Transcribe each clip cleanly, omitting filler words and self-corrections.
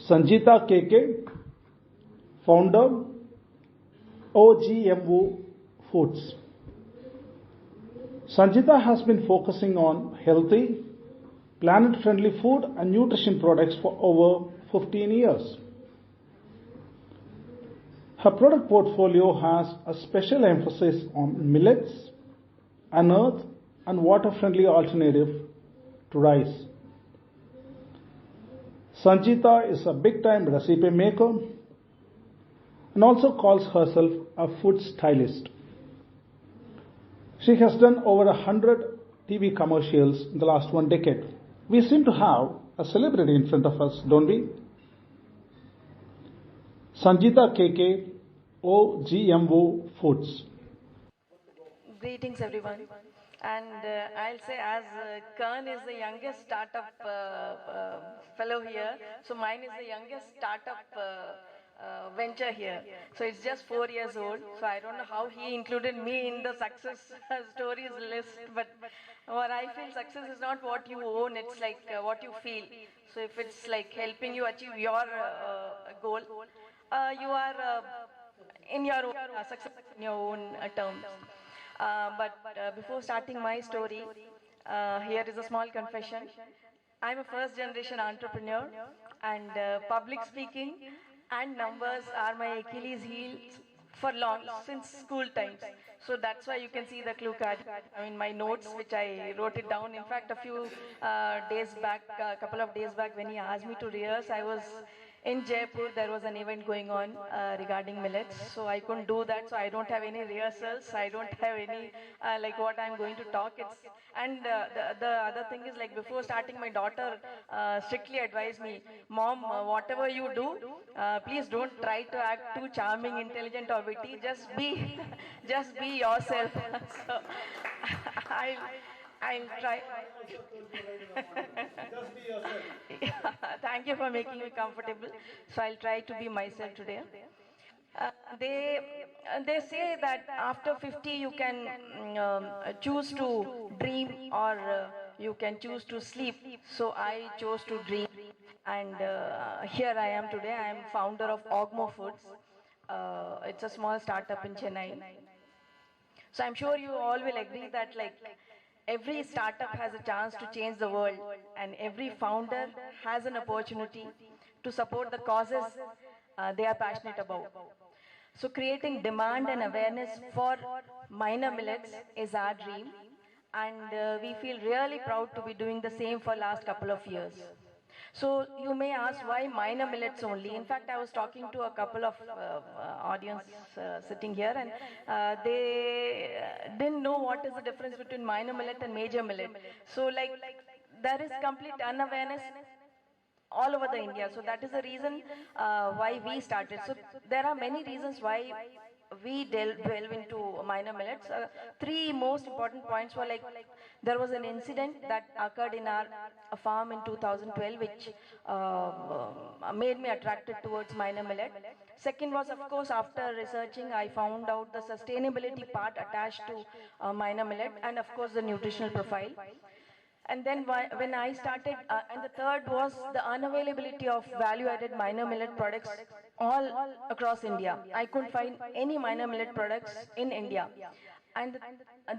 Sanjeeta KK, founder, OGMO Foods. Sanjeeta has been focusing on healthy, planet-friendly food and nutrition products for over 15 years. Her product portfolio has a special emphasis on millets, unearthed and water-friendly alternative to rice. Sanjeeta is a big-time recipe maker and also calls herself a food stylist. She has done over 100 TV commercials in the last 1 decade. We seem to have a celebrity in front of us, don't we? Sanjeeta KK, OGMO Foods. Greetings everyone, and I'll say as Kern is the youngest startup fellow here, so mine is the youngest startup venture here. So it's just 4 years old, so I don't know how he included me in the success stories list, but what I feel success is not what you own, it's like what you feel. So if it's like helping you achieve your goal, you are in your own success in your own terms. But before starting my story, here is a small confession. I'm a first generation entrepreneur, and public speaking and numbers are my Achilles heel for long, since school times. So that's why you can see the clue card. I mean, my notes, which I wrote it down. In fact, a few days back, a couple of days back, when he asked me to rehearse, I was in Jaipur. There was an event going on regarding millets, so I couldn't do that. So I don't have any rehearsals. I don't have any like what I'm going to talk. And the other thing is, like, before starting, my daughter strictly advised me, "Mom, whatever you do, please don't try to act too charming, intelligent, or witty. Just be, just be yourself." So I'll try. Just be yourself. Yeah, thank you for making me comfortable. So I'll try to be myself today. Uh, they they say that after 50 you can choose to dream, or you can choose to sleep. So I chose to dream, and here I am today. I am founder of OGMO Foods. It's a small startup in Chennai. So I'm sure you all will agree that, like, every startup has a chance to change the world, and every founder has an opportunity to support the causes they are passionate about. So creating demand and awareness for minor millets is our dream, and we feel really proud to be doing the same for last couple of years. So you may ask, why minor millets only? In fact, I was talking to a couple of audience sitting here, and they didn't know what is the difference between minor millet and major millet. So, like, there is complete unawareness all over the India. So that is the reason why we started. So there are many reasons why we delve into minor millets. Three most important points were, like, there was an incident that occurred in our farm in 2012, which made me attracted towards minor millet. Second was, of course, after researching, I found out the sustainability part attached to minor millet, and of course the nutritional profile. And then when I started, and the third was the unavailability of value-added minor millet products all across India. I couldn't find any minor millet products in India. And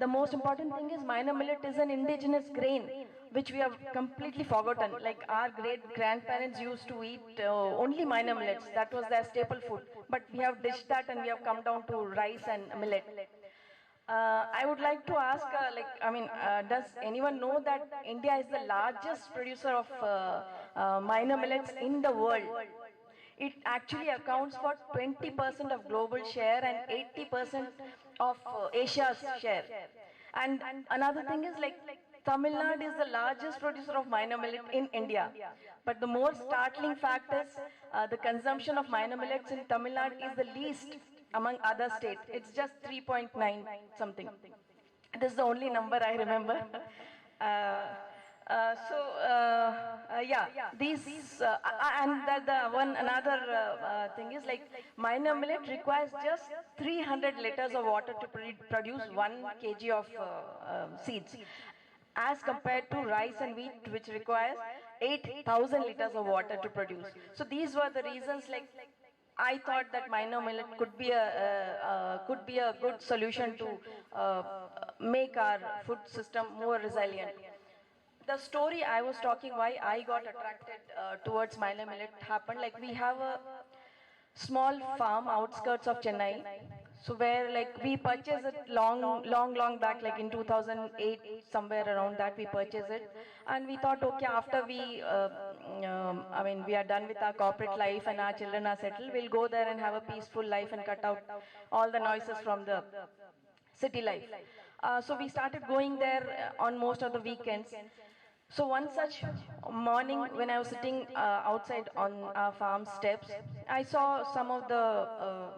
the most important thing is, minor millet is an indigenous grain, which we have completely forgotten. Like, our great-grandparents used to eat only minor millets. That was their staple food. But we have dished that, and we have come down to rice and millet. I would like to ask, does anyone know that India is the largest producer of minor millets in the world? It actually accounts for 20% of global share and 80% of Asia's share. And another thing is, like, Tamil Nadu is the largest producer of minor millet in India. But the more startling fact is, the consumption of minor millets in Tamil Nadu is the least among other states. It's just 3.9 something. This is the only number I remember. Yeah, these and the one another thing is, like, minor millet requires just 300 liters of water to produce 1 kg of seeds, as compared to rice and wheat, which requires 8,000 liters of water to produce. So these were the reasons, like, I thought that minor millet could be a good solution to make our food system more resilient. The story I was talking, why I got attracted towards minor millet happened, like, we have a small farm outskirts of Chennai. So where, like, we purchased it long back, like in 2008, somewhere around that we purchased it, and we thought, okay, after I mean, we are done with our corporate life and our children are settled, we'll go there and have a peaceful life and cut out all the noises from the city life. So we started going there on most of the weekends. So one such morning, when I was sitting outside on our farm steps, I saw some of the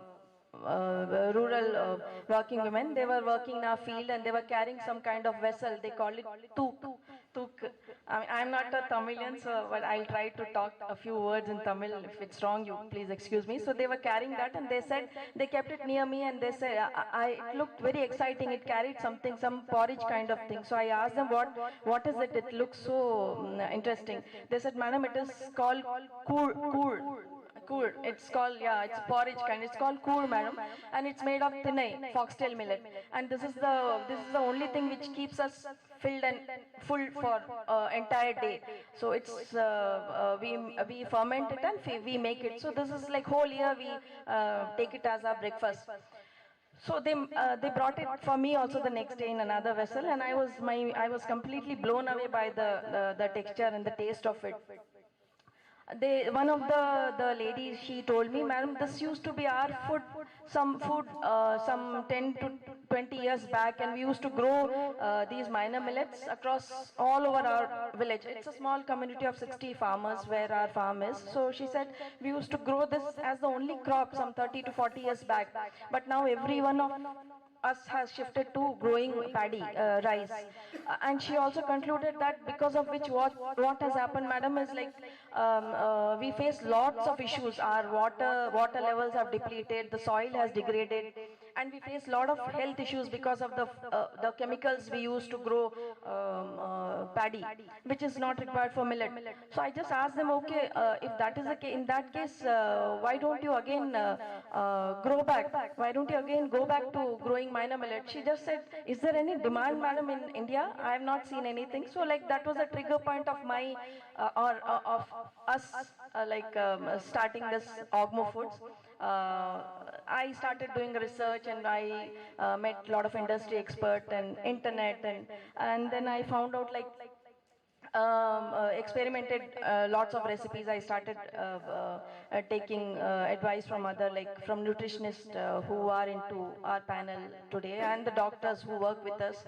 rural working women. They were working in our field and they were carrying some kind of vessel. They call it tuk. Tuk. I mean, I'm not a Tamilian, so but I'll try to talk a few words in Tamil. If it's wrong, you please excuse me. So they were carrying that, and they said, they kept it near me, and they said, it looked very exciting. It carried something, some porridge kind of thing. So I asked them, what is it? It looks so interesting. They said, madam, it is called Kur. It's called, yeah, it's porridge kind. It's called Kur, madam, and it's made of tinai, foxtail millet. And this is the only thing which keeps us filled and full for entire day. So it's we ferment it and we make it. So this is like whole year we take it as our breakfast. So they brought it for me also the next day in another vessel, and I was completely blown away by the texture and the taste of it. One of the ladies, she told me, madam, this used to be our food, some 10 to 20 years back, and we used to grow these minor millets across all over our village. It's a small community of 60 farmers where our farm is. So she said, we used to grow this as the only crop some 30 to 40 years back. But now every one of us has shifted to growing paddy, rice. And she also concluded that because of which what has happened, madam, is like we face lots of issues. Our water levels have depleted, the soil has degraded, and we face a lot of health issues because of the chemicals we use to grow paddy, which is not required for millet. So I just asked them, okay, if that is the case, in that case, why don't you again grow back? Why don't you again go back to growing minor millet? She just said, is there any demand, madam, in India? I have not seen anything. So like that was a trigger point of my of us starting this OGMO Foods. I started doing research, and I met a lot of industry experts and internet, and then I found out, like, experimented lots of recipes. I started taking advice from other, like from nutritionists who are into our panel today, and the doctors who work with us.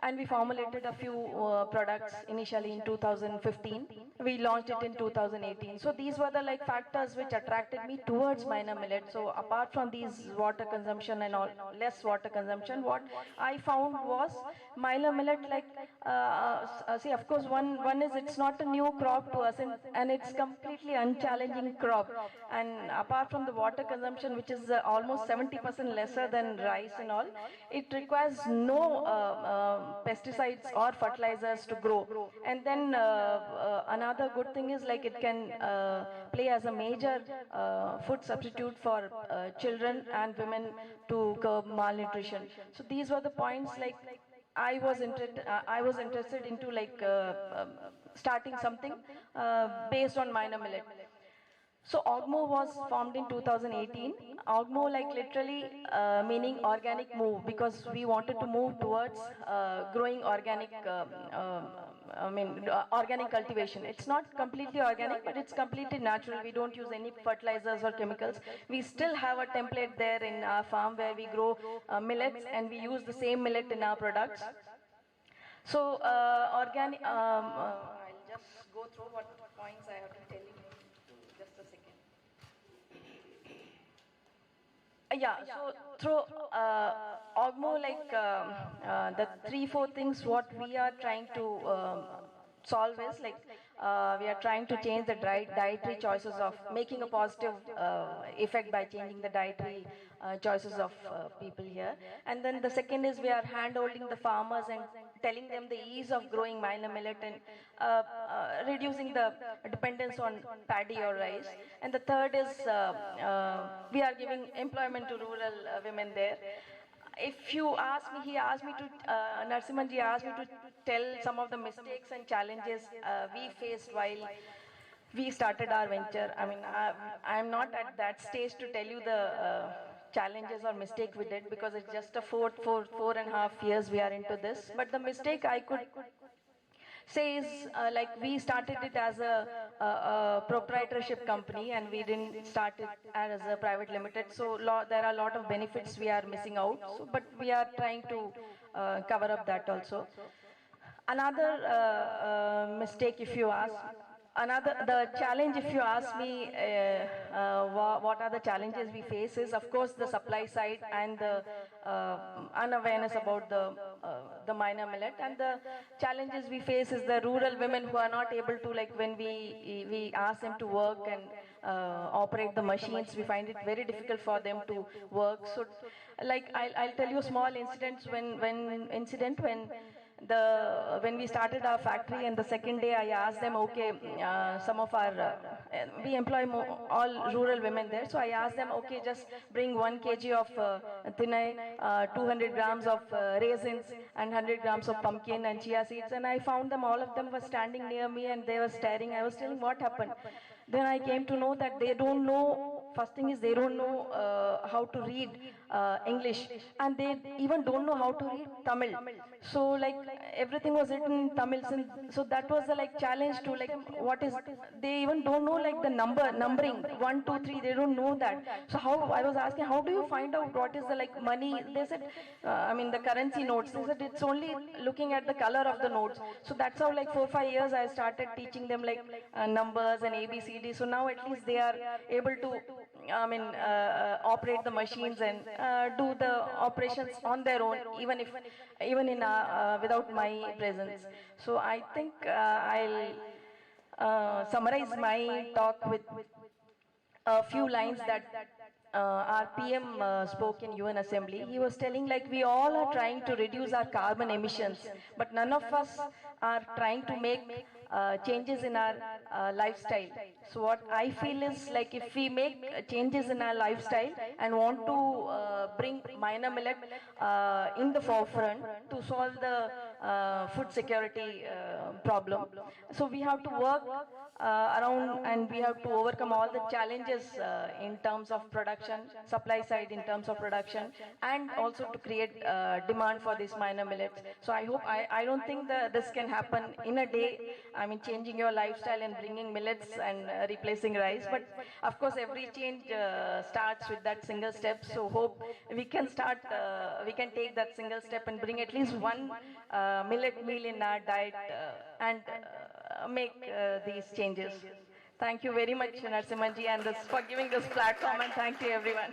And we formulated a few products initially in 2015. We launched it in 2018. So these were the like factors which attracted me towards minor millet. So apart from these water consumption and all, less water consumption, what I found was minor millet, like see, of course, one is it's not a new crop to us, and it's completely unchallenging crop. And apart from the water consumption, which is almost 70% lesser than rice and all, it requires no pesticides or fertilizers to grow. And then another good thing is, like, it can play as a major food substitute for children and women to curb malnutrition. So these were the points, like, I was interested into, like, starting something based on minor millet. So OGMO was formed in 2018. OGMO, like, literally meaning organic move, because we wanted to move towards growing organic, organic cultivation. It's not completely organic, but it's completely natural. We don't use any fertilizers or chemicals. We still have a template there in our farm where we grow millets, and we use the same millet in our products. So organic, I'll just go through what points I have to tell you. Just a second. Yeah, so through OGMO, like, the 3-4 things what we are trying to solve is, like, we are trying to change the dietary choices, of making a positive effect by changing the dietary choices of people here. And then the second is, we are hand-holding the farmers and telling them the ease of growing minor millet and reducing the dependence on paddy or rice. And the third is we are giving employment to rural women there. If you ask me, he asked me to, Narsimanji asked me to tell some of the mistakes and challenges we faced while we started our venture. I mean, I'm not at that stage to tell you the challenges or mistake we did, because it's just a 4.5 years we are into this. But the mistake I could says like we started it as a proprietorship company, and we didn't start it as a private limited. So there are a lot of benefits we are missing out. So, but we are trying to cover up that also. Another mistake, if you ask, the challenge, if you ask me, what are the challenges we face is, of course, the supply side and the unawareness about the minor millet. And the challenges we face is the rural women who are not able to, like when we ask them to work and operate the machines, we find it very difficult for them to work. So, like I'll tell you a small incident when we started our factory, and the second day I asked them, okay, some of our, we employ all rural women there, so I asked them, okay, just bring 1 kg of thinai, 200 grams of raisins, and 100 grams of pumpkin and chia seeds, and I found them, all of them were standing near me and they were staring. I was telling what happened. Then I came to know that they don't know, first thing is they don't know how to read English, and they even don't know how to read Tamil. So like everything was written in Tamil, so that was the like challenge to like what is, they even don't know like the numbering 1, 2, 3, they don't know that. So how, I was asking, how do you find out what is the like money? They said, I mean the currency notes, they said it's only looking at the color of the notes. So that's how like 4, 5 years I started teaching them like numbers and ABCD. So now at least they are able to, I mean, operate the machines and do the operations on their own, even in without my presence. So I think I'll summarize my talk with a few lines that our PM spoke in UN Assembly. He was telling like we all are trying to reduce our carbon emissions, but none of us are trying to make changes in our lifestyle. So what I feel is like if we make changes in our lifestyle and want to bring minor millet in the forefront to solve the food security problem, so we have to work around, and we have to overcome all the challenges in terms of production, supply side in terms of production, and also to create demand for these minor millets. So I hope, I don't think that this can happen in a day. I mean, changing your lifestyle and bringing millets and replacing rice. But of course, every change starts with that single step. So hope we can start, we can take that single step and bring at least one millet meal in our diet and make these changes. Thank you very much, Narsimanji, and for giving this platform, and thank you, everyone.